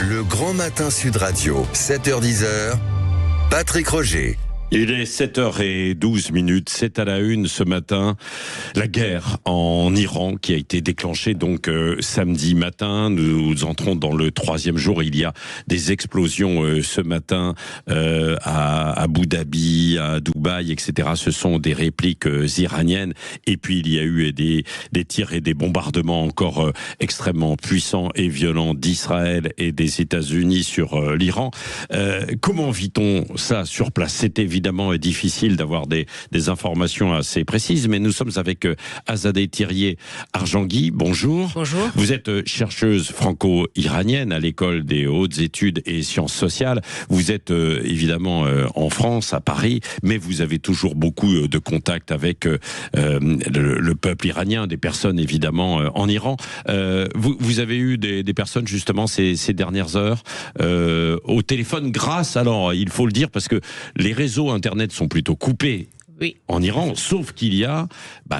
Le Grand Matin Sud Radio, 7h-10h, Patrick Roger. Il est 7h12, c'est à la une ce matin. La guerre en Iran qui a été déclenchée donc samedi matin. Nous entrons dans le 3e jour. Il y a des explosions ce matin à Abu Dhabi, à Dubaï, etc. Ce sont des répliques iraniennes. Et puis il y a eu des tirs et des bombardements encore extrêmement puissants et violents d'Israël et des États-Unis sur l'Iran. Comment vit-on ça sur place? C'est évidemment difficile d'avoir des informations assez précises, mais nous sommes avec Azadeh Tiryer-Arjangui. Bonjour. Bonjour. Vous êtes chercheuse franco-iranienne à l'école des hautes études et sciences sociales. Vous êtes évidemment en France, à Paris, mais vous avez toujours beaucoup de contacts avec le peuple iranien, des personnes évidemment en Iran. Vous avez eu des personnes justement ces dernières heures au téléphone grâce, alors il faut le dire, parce que les réseaux Internet sont plutôt coupés en Iran, sauf qu'il y a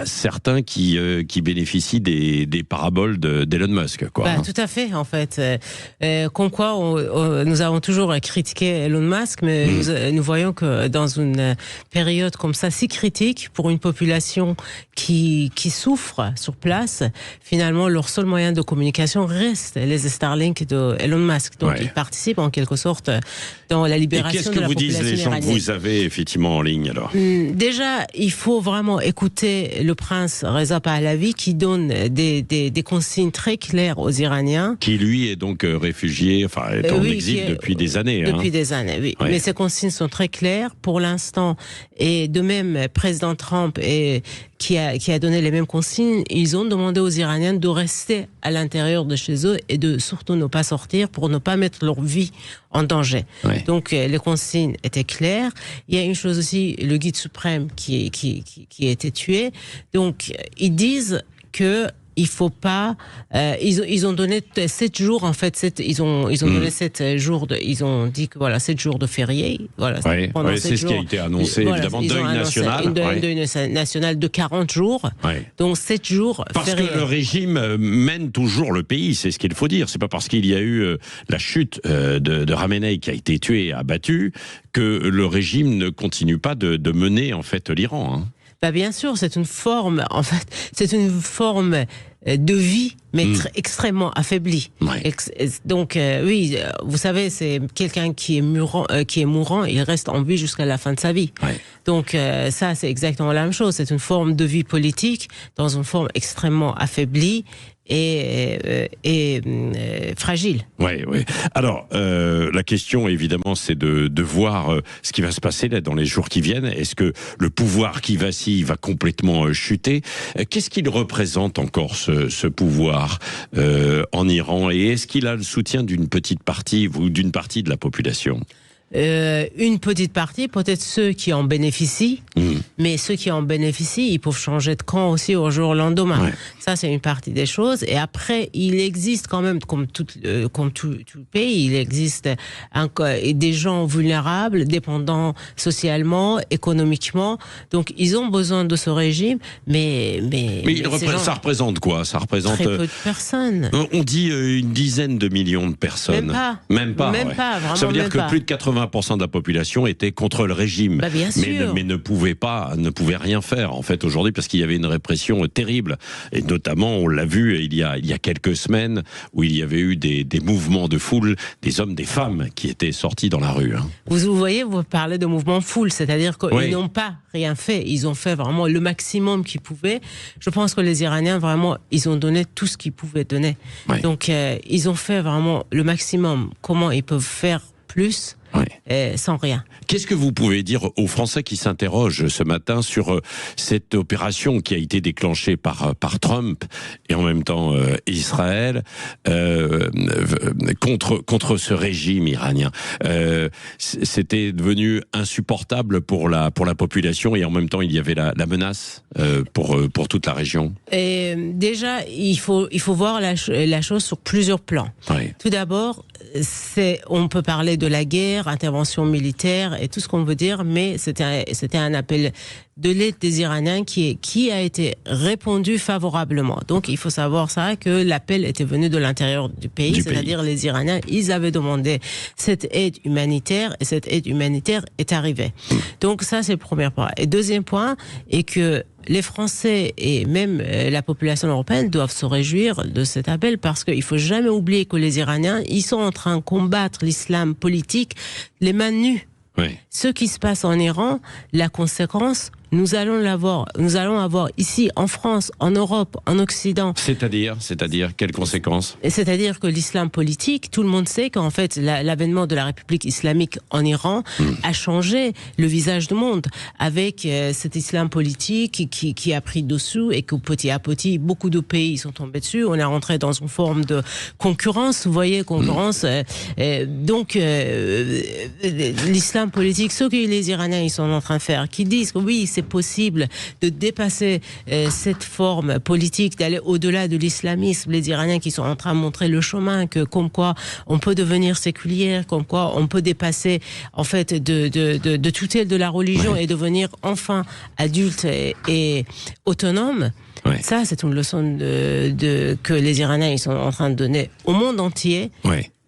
certains qui bénéficient des paraboles d'Elon Musk. Tout à fait, en fait. Comme quoi, nous avons toujours critiqué Elon Musk, mais nous voyons que dans une période comme ça, si critique, pour une population qui souffre sur place, finalement, leur seul moyen de communication reste les Starlink de Elon Musk. Donc, ils participent en quelque sorte dans la libération de la population iranienne. Et qu'est-ce que vous disent les gens que vous avez effectivement en ligne, alors? Déjà, il faut vraiment écouter le prince Reza Pahlavi qui donne des consignes très claires aux Iraniens. Qui, lui, est donc réfugié, est en exil depuis des années. Depuis des années, oui. Mais ces consignes sont très claires pour l'instant. Et de même, président Trump qui a donné les mêmes consignes, ils ont demandé aux Iraniens de rester à l'intérieur de chez eux et de surtout ne pas sortir pour ne pas mettre leur vie en danger. Donc les consignes étaient claires. Il y a une chose aussi, le guide suprême qui a été tué. Donc ils disent que il faut pas. Ils ont donné 7 jours en fait. Ils ont donné 7 jours ils ont dit que 7 jours de férié. C'est ce qui a été annoncé évidemment. Deuil national. Deuil national de 40 jours. Donc 7 jours. Parce fériés. Que le régime mène toujours le pays. C'est ce qu'il faut dire. C'est pas parce qu'il y a eu la chute de Khamenei qui a été tué et abattu que le régime ne continue pas de mener en fait l'Iran. Bien sûr, c'est une forme de vie, mais extrêmement affaiblie. Donc, vous savez, c'est quelqu'un qui est mourant, il reste en vie jusqu'à la fin de sa vie. Donc, ça, c'est exactement la même chose. C'est une forme de vie politique dans une forme extrêmement affaiblie et fragile. Oui. Alors, la question, évidemment, c'est de voir ce qui va se passer là dans les jours qui viennent. Est-ce que le pouvoir qui vacille va complètement chuter? Qu'est-ce qu'il représente encore, ce pouvoir en Iran? Et est-ce qu'il a le soutien d'une petite partie ou d'une partie de la population? Une petite partie, peut-être ceux qui en bénéficient, mais ceux qui en bénéficient, ils peuvent changer de camp aussi au jour lendemain. Ça, c'est une partie des choses. Et après, il existe quand même, comme tout pays, il existe des gens vulnérables, dépendants socialement, économiquement. Donc, ils ont besoin de ce régime, mais ça représente quoi? Ça représente très peu de personnes. On dit une dizaine de millions de personnes. Même pas. Vraiment. Ça veut dire que plus de 80% de la population était contre le régime, mais ne pouvait rien faire en fait aujourd'hui parce qu'il y avait une répression terrible et notamment on l'a vu il y a quelques semaines où il y avait eu des mouvements de foule, des hommes, des femmes qui étaient sortis dans la rue. Vous voyez, vous parlez de mouvements de foule, c'est-à-dire qu'ils n'ont pas rien fait, ils ont fait vraiment le maximum qu'ils pouvaient. Je pense que les Iraniens vraiment, ils ont donné tout ce qu'ils pouvaient donner. Donc ils ont fait vraiment le maximum. Comment ils peuvent faire plus sans rien. Qu'est-ce que vous pouvez dire aux Français qui s'interrogent ce matin sur cette opération qui a été déclenchée par Trump et en même temps Israël contre ce régime iranien? C'était devenu insupportable pour la population et en même temps il y avait la menace pour toute la région. Et déjà, il faut voir la chose sur plusieurs plans. Tout d'abord, on peut parler de la guerre, intervention militaire et tout ce qu'on veut dire, mais c'était un appel de l'aide des Iraniens qui a été répondue favorablement. Donc il faut savoir ça, que l'appel était venu de l'intérieur du pays, c'est-à-dire les Iraniens, ils avaient demandé cette aide humanitaire et cette aide humanitaire est arrivée. Donc ça c'est le premier point. Et deuxième point est que les Français et même la population européenne doivent se réjouir de cet appel parce qu'il ne faut jamais oublier que les Iraniens, ils sont en train de combattre l'islam politique les mains nues. Oui. Ce qui se passe en Iran, la conséquence, nous allons avoir ici en France, en Europe, en Occident. C'est-à-dire quelles conséquences? C'est-à-dire que l'islam politique, tout le monde sait qu'en fait l'avènement de la République islamique en Iran a changé le visage du monde avec cet islam politique qui a pris dessous et que petit à petit beaucoup de pays sont tombés dessus. On est rentré dans une forme de concurrence, vous voyez, donc l'islam politique, ce que les Iraniens ils sont en train de faire, qui disent que oui, c'est possible de dépasser cette forme politique, d'aller au-delà de l'islamisme. Les Iraniens qui sont en train de montrer le chemin, que comme quoi on peut devenir séculier, comme quoi on peut dépasser en fait de tutelle de la religion et devenir enfin adulte et autonome. Ouais. Ça, c'est une leçon que les Iraniens ils sont en train de donner au monde entier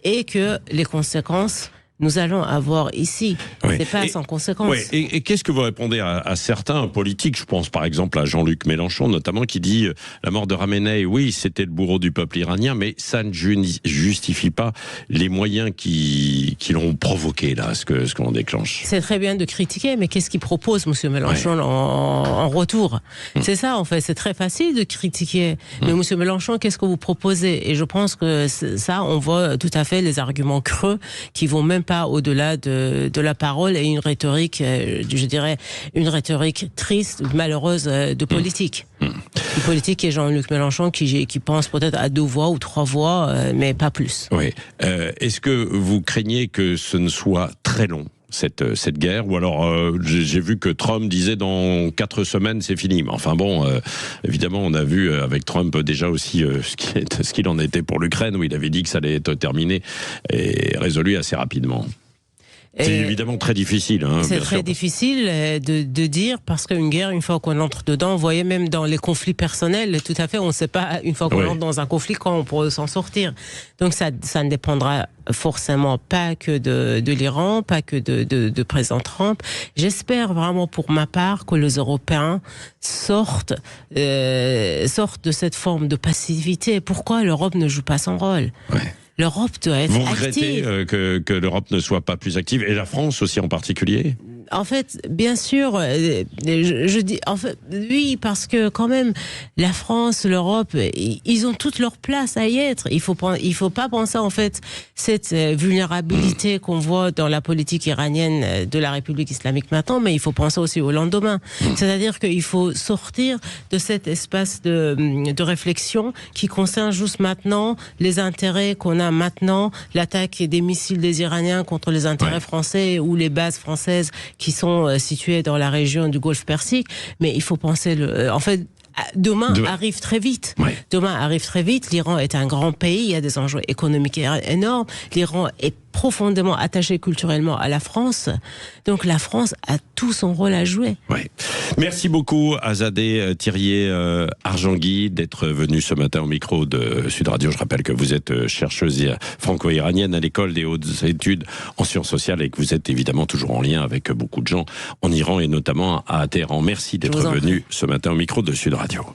et que les conséquences nous allons avoir ici. Oui. C'est pas sans conséquence. Oui. Et qu'est-ce que vous répondez à certains politiques? Je pense par exemple à Jean-Luc Mélenchon notamment, qui dit la mort de Khamenei, oui, c'était le bourreau du peuple iranien, mais ça ne justifie pas les moyens qui l'ont provoqué là, ce qu'on déclenche. C'est très bien de critiquer, mais qu'est-ce qu'il propose, Monsieur Mélenchon, en retour? C'est ça, en fait, c'est très facile de critiquer. Mais Monsieur Mélenchon, qu'est-ce que vous proposez? Et je pense que ça, on voit tout à fait les arguments creux qui vont même pas au-delà de la parole et une rhétorique, je dirais, une rhétorique triste, malheureuse de politique. Une politique et Jean-Luc Mélenchon qui pense peut-être à 2 voix ou 3 voix, mais pas plus. Oui. Est-ce que vous craignez que ce ne soit très long, cette guerre, ou alors j'ai vu que Trump disait dans 4 semaines c'est fini, mais enfin bon, évidemment on a vu avec Trump déjà aussi ce qu'il en était pour l'Ukraine, où il avait dit que ça allait être terminé et résolu assez rapidement. C'est évidemment très difficile. C'est très difficile de dire, parce qu'une guerre, une fois qu'on entre dedans, vous voyez, même dans les conflits personnels, tout à fait, on ne sait pas, une fois qu'on entre dans un conflit, quand on pourra s'en sortir. Donc ça ne dépendra forcément pas que de l'Iran, pas que de président Trump. J'espère vraiment pour ma part que les Européens sortent de cette forme de passivité. Pourquoi l'Europe ne joue pas son rôle ? L'Europe doit être active. Vous regrettez que l'Europe ne soit pas plus active, et la France aussi en particulier ? En fait, bien sûr, je dis, en fait, oui, parce que quand même, la France, l'Europe, ils ont toute leur place à y être. Il faut pas penser, en fait, cette vulnérabilité qu'on voit dans la politique iranienne de la République islamique maintenant, mais il faut penser aussi au lendemain. C'est-à-dire qu'il faut sortir de cet espace de réflexion qui concerne juste maintenant les intérêts qu'on a maintenant, l'attaque des missiles des Iraniens contre les intérêts français ou les bases françaises qui sont situées dans la région du Golfe Persique, mais il faut penser en fait, demain arrive très vite. Demain arrive très vite. L'Iran est un grand pays, il y a des enjeux économiques énormes. L'Iran est profondément attaché culturellement à la France. Donc la France a tout son rôle à jouer. Merci beaucoup Azadeh Thirier-Arjangui d'être venu ce matin au micro de Sud Radio. Je rappelle que vous êtes chercheuse franco-iranienne à l'école des hautes études en sciences sociales et que vous êtes évidemment toujours en lien avec beaucoup de gens en Iran et notamment à Téhéran. Merci d'être venu ce matin au micro de Sud Radio.